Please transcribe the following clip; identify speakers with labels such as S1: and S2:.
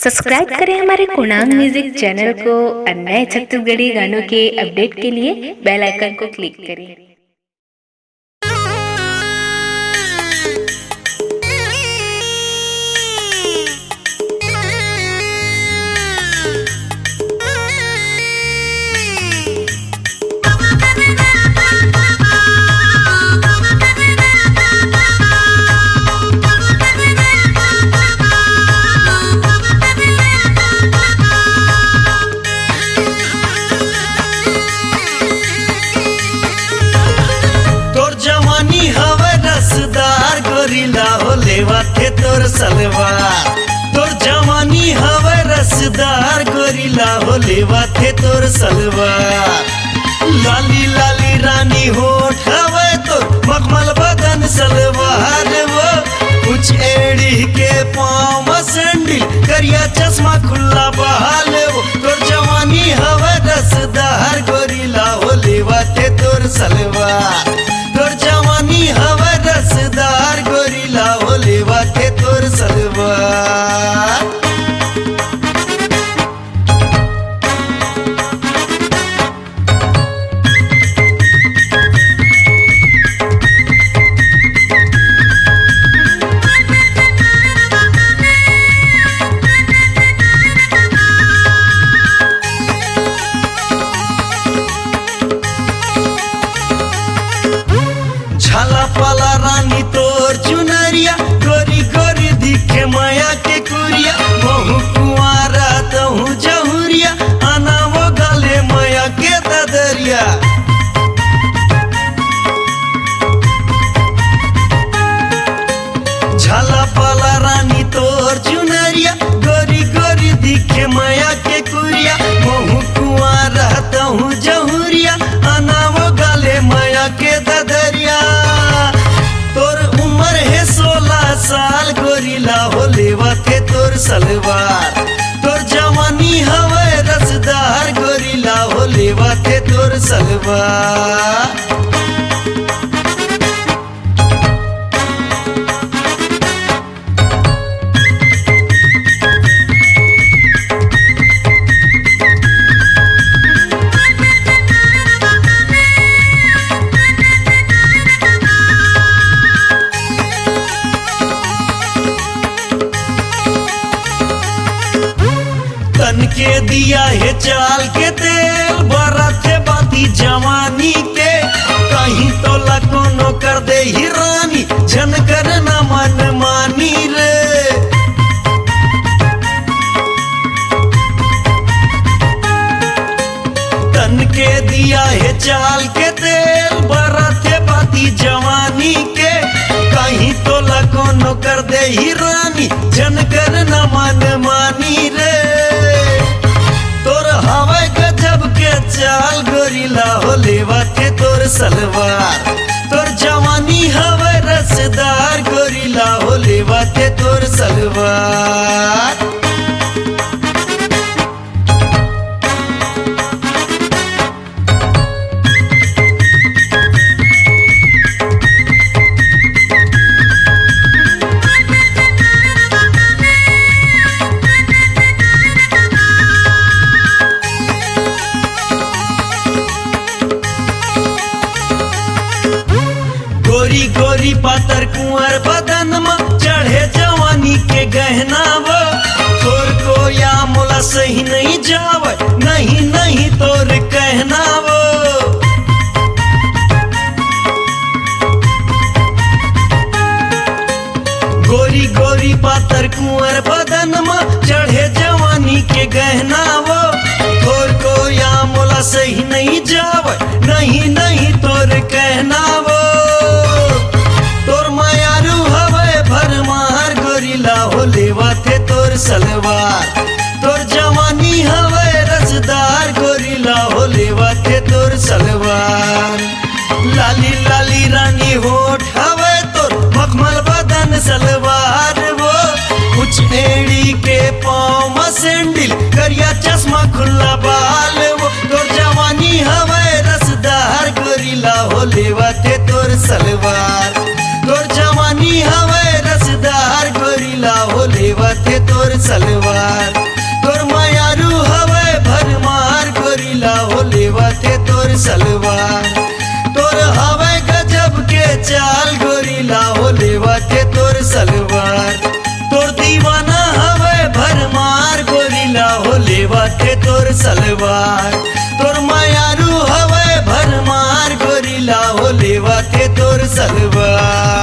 S1: Subscribe करें हमारे कुणांग music channel को और नए छत्तीसगढ़ी गानों के अपडेट के लिए बेल आइकन को क्लिक करें।
S2: लेवाथे तोर सलवार तोर जवानी हवे रसदार गोरिल्ला हो लेवाथे तोर सलवार लाली लाली रानी होठ हवे तोर मखमल बदन सलवार वो कुछ एड़ी के पाँव में सैंडल करिया चश्मा खुला बहाल वो तोर जवानी हवे रसदार गोरिल्ला हो लेवाथे तोर सलवार तोर जवानी हवे रसदार गोरिल्ला हो लेवाथे तोर सलवार। झाला पाला रानी तोर चुनरिया गोरी गोरी दिखे माया के कुरिया बहु कुआरा तहु जहुरिया आना वो गले माया के ददरिया झाला पाला रानी तोर चुनरिया गोरी गोरी दिखे माया के कुरिया बहु कुआरा तहु जहुरिया आना वो गले माया के ददरिया तोर उम्र है 16 साल गोरिल्ला हो लेवाथे तोर सलवार तोर जवानी हवे रसदार गोरिल्ला हो लेवाथे तोर सलवार। तन के दिया है चाल के तेल बरथे बाती जवानी के कहीं तो लकोनो कर दे ही रानी जन करना मन मानी रे तन के दिया है चाल के तेल बरथे बाती जवानी के कहीं तो लकोनो कर दे ही रानी जन करना मन मानी रे तोर हवे गजब के चाल गोरिल्ला हो लेवाथे तोर सलवार तोर जवानी हवे रसदार गोरिल्ला हो लेवाथे तोर सलवार। गोरी गोरी पातर कुंवर बदन में चढ़े जवानी के गहना वो तोर को या मोला सही नहीं जावे नहीं नहीं तोर कहना वो गोरी गोरी पातर कुंवर बदन में चढ़े जवानी के गहना वो तोर को या मोला सही नहीं जावे नहीं नहीं तोर कहना वो हो लेवाथे तोर सलवार तोर जवानी हवे रसदार गोरिल्ला हो लेवाथे तोर सलवार लाली लाली रानी होठ हवे तोर मखमल बदन सलवार वो कुछ एड़ी के पाँव में सैंडल करिया चश्मा खुला बाल वो तोर जवानी हवे रसदार गोरिल्ला हो लेवाथे तोर सलवार तोर जवानी हवे रसदार गोरिल्ला हो लेवाथे तोर सलवार। सलवार।